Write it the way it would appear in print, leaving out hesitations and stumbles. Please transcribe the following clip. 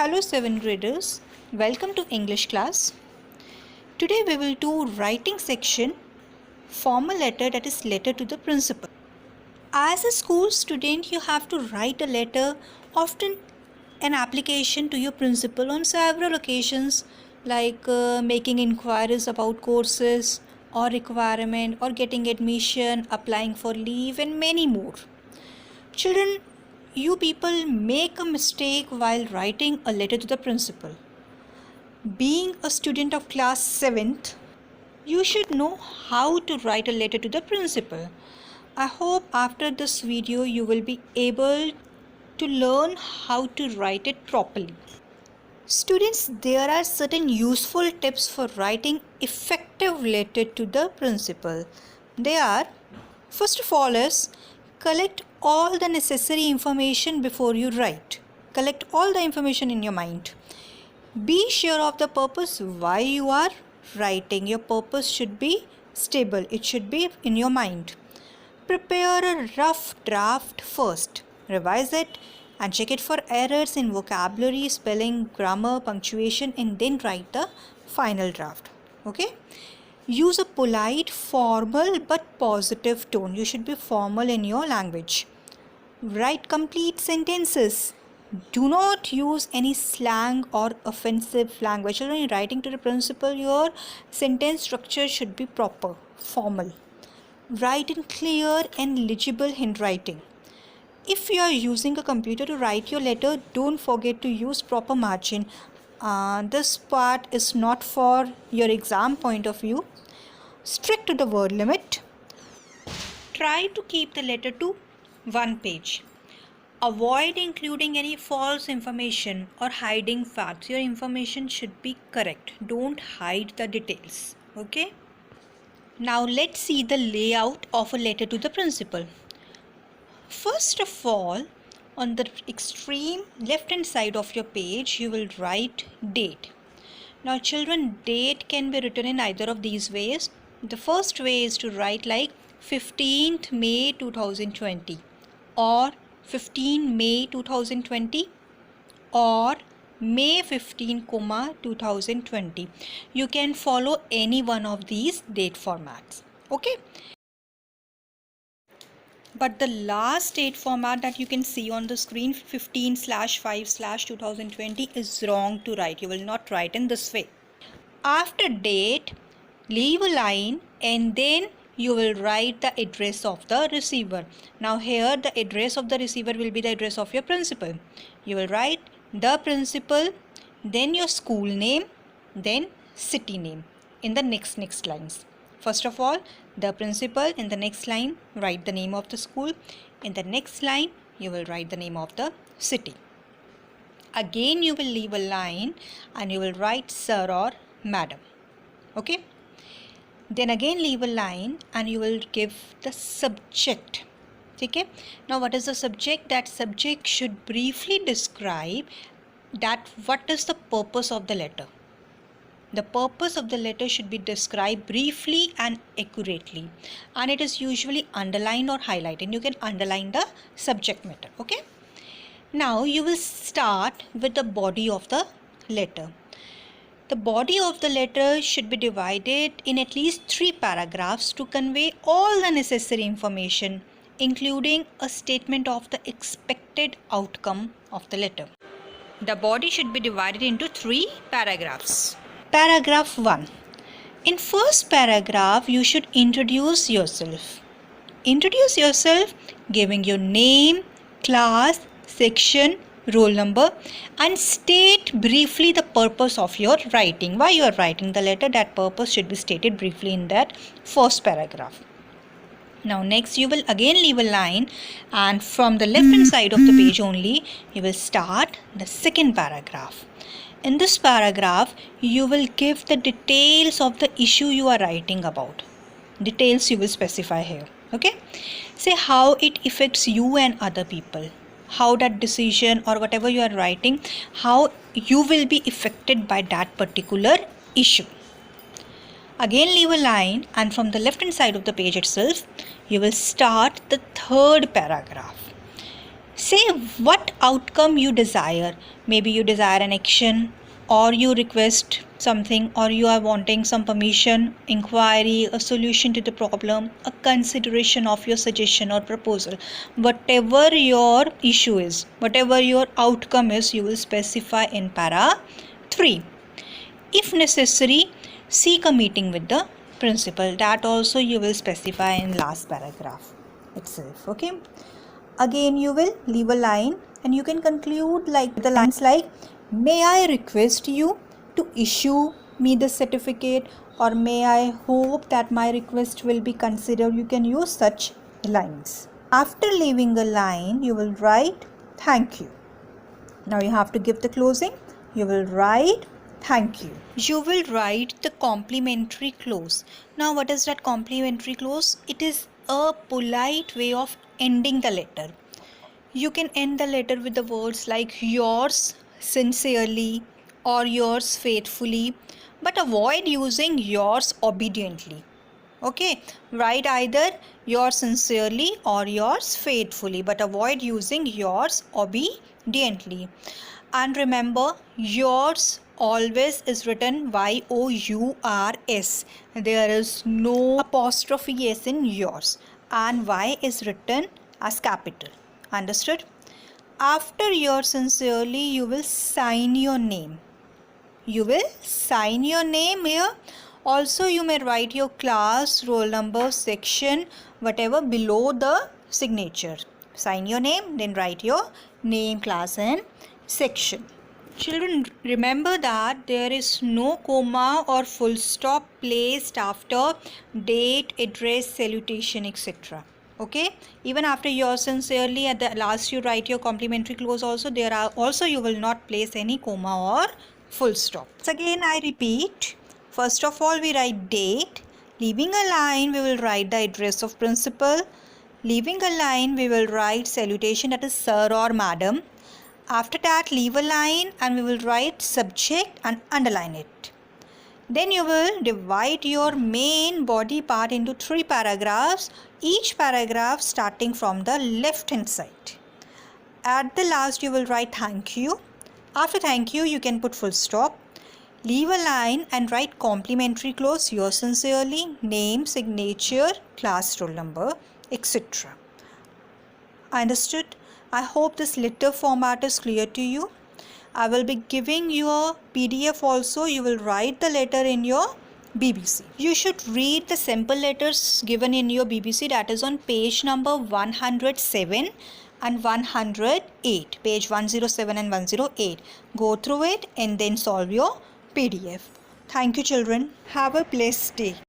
Hello 7th graders, welcome to English class. Today we will do writing section, formal letter, that is letter to the principal. As a school student, you have to write a letter, often an application to your principal on several occasions, like making inquiries about courses or requirement or getting admission, applying for leave and many more. Children, you people make a mistake while writing a letter to the principal. Being a student of class 7th, you should know how to write a letter to the principal. I hope after this video you will be able to learn how to write it properly. Students, there are certain useful tips for writing effective letter to the principal. They are, first of all, is collect all the necessary information before you write. Collect all the information in your mind. Be sure of the purpose why you are writing. Your purpose should be stable. It should be in your mind. Prepare a rough draft first. Revise it and check it for errors in vocabulary, spelling, grammar, punctuation, and then write the final draft. Okay? Use a polite, formal but positive tone. You should be formal in your language. Write complete sentences. Do not use any slang or offensive language. When you're writing to the principal, your sentence structure should be proper, formal. Write in clear and legible handwriting. If you are using a computer to write your letter, don't forget to use proper margin. This part is not for your exam point of view. Stick to the word limit. Try to keep the letter to one page. Avoid including any false information or hiding facts. Your information should be correct. Don't hide the details. Okay? Now let's see the layout of a letter to the principal. First of all, on the extreme left hand side of your page, you will write date. Now children, date can be written in either of these ways. The first way is to write like 15th May 2020 or 15 May 2020 or May 15, 2020. You can follow any one of these date formats. Okay? But the last date format that you can see on the screen, 15/5/2020, is wrong to write. You will not write in this way. After date, leave a line and then you will write the address of the receiver. Now here the address of the receiver will be the address of your principal. You will write the principal, then your school name, then city name in the next lines. First of all, the principal. In the next line, write the name of the school. In the next line, you will write the name of the city. Again, you will leave a line and you will write sir or madam. Okay? Then again leave a line and you will give the subject. Okay? Now what is the subject? That subject should briefly describe that what is the purpose of the letter. The purpose of the letter should be described briefly and accurately, and it is usually underlined or highlighted. You can underline the subject matter. Okay? Now you will start with the body of the letter. The body of the letter should be divided in at least 3 paragraphs to convey all the necessary information, including a statement of the expected outcome of the letter. The body should be divided into 3 paragraphs. Paragraph 1. In first paragraph, you should introduce yourself. Introduce yourself giving your name, class, section, roll number, and state briefly the purpose of your writing. Why you are writing the letter, that purpose should be stated briefly in that first paragraph. Now next you will again leave a line and from the left hand side of the page only you will start the second paragraph. In this paragraph you will give the details of the issue you are writing about. Details you will specify here. Okay? Say how it affects you and other people. How that decision or whatever you are writing, how you will be affected by that particular issue. Again leave a line and from the left hand side of the page itself, you will start the third paragraph. Say what outcome you desire. Maybe you desire an action, or you request something, or you are wanting some permission, inquiry, a solution to the problem, a consideration of your suggestion or proposal. Whatever your issue is, whatever your outcome is, you will specify in para 3. If necessary, seek a meeting with the principal. That also you will specify in last paragraph itself. Okay. Again, you will leave a line and you can conclude like the lines like, may I request you to issue me the certificate, or may I hope that my request will be considered. You can use such lines. After leaving a line, you will write thank you. Now you have to give the closing. You will write thank you. You will write the complimentary close. Now what is that complimentary close? It is a polite way of ending the letter. You can end the letter with the words like yours sincerely or yours faithfully, but avoid using yours obediently. Okay, write either yours sincerely or yours faithfully, but avoid using yours obediently. And remember, yours always is written Y-O-U-R-S. There is no apostrophe S in yours, and Y is written as capital. Understood? After yours sincerely, you will sign your name. You will sign your name here. Also, you may write your class, roll number, section, whatever below the signature. Sign your name, then write your name, class and section. Children, remember that there is no comma or full stop placed after date, address, salutation, etc. Okay, even after yours sincerely, at the last you write your complimentary close also, there are also you will not place any comma or full stop. So again I repeat, first of all we write date, leaving a line we will write the address of principal, leaving a line we will write salutation, that is sir or madam. After that leave a line and we will write subject and underline it. Then you will divide your main body part into 3 paragraphs, each paragraph starting from the left hand side. At the last you will write thank you. After thank you, you can put full stop. Leave a line and write complimentary close, yours sincerely, name, signature, class, roll number, etc. Understood? I hope this letter format is clear to you. I will be giving you a PDF also. You will write the letter in your BBC. You should read the sample letters given in your BBC, that is on page number 107 and 108, page 107 and 108. Go through it and then solve your PDF. Thank you children. Have a blessed day.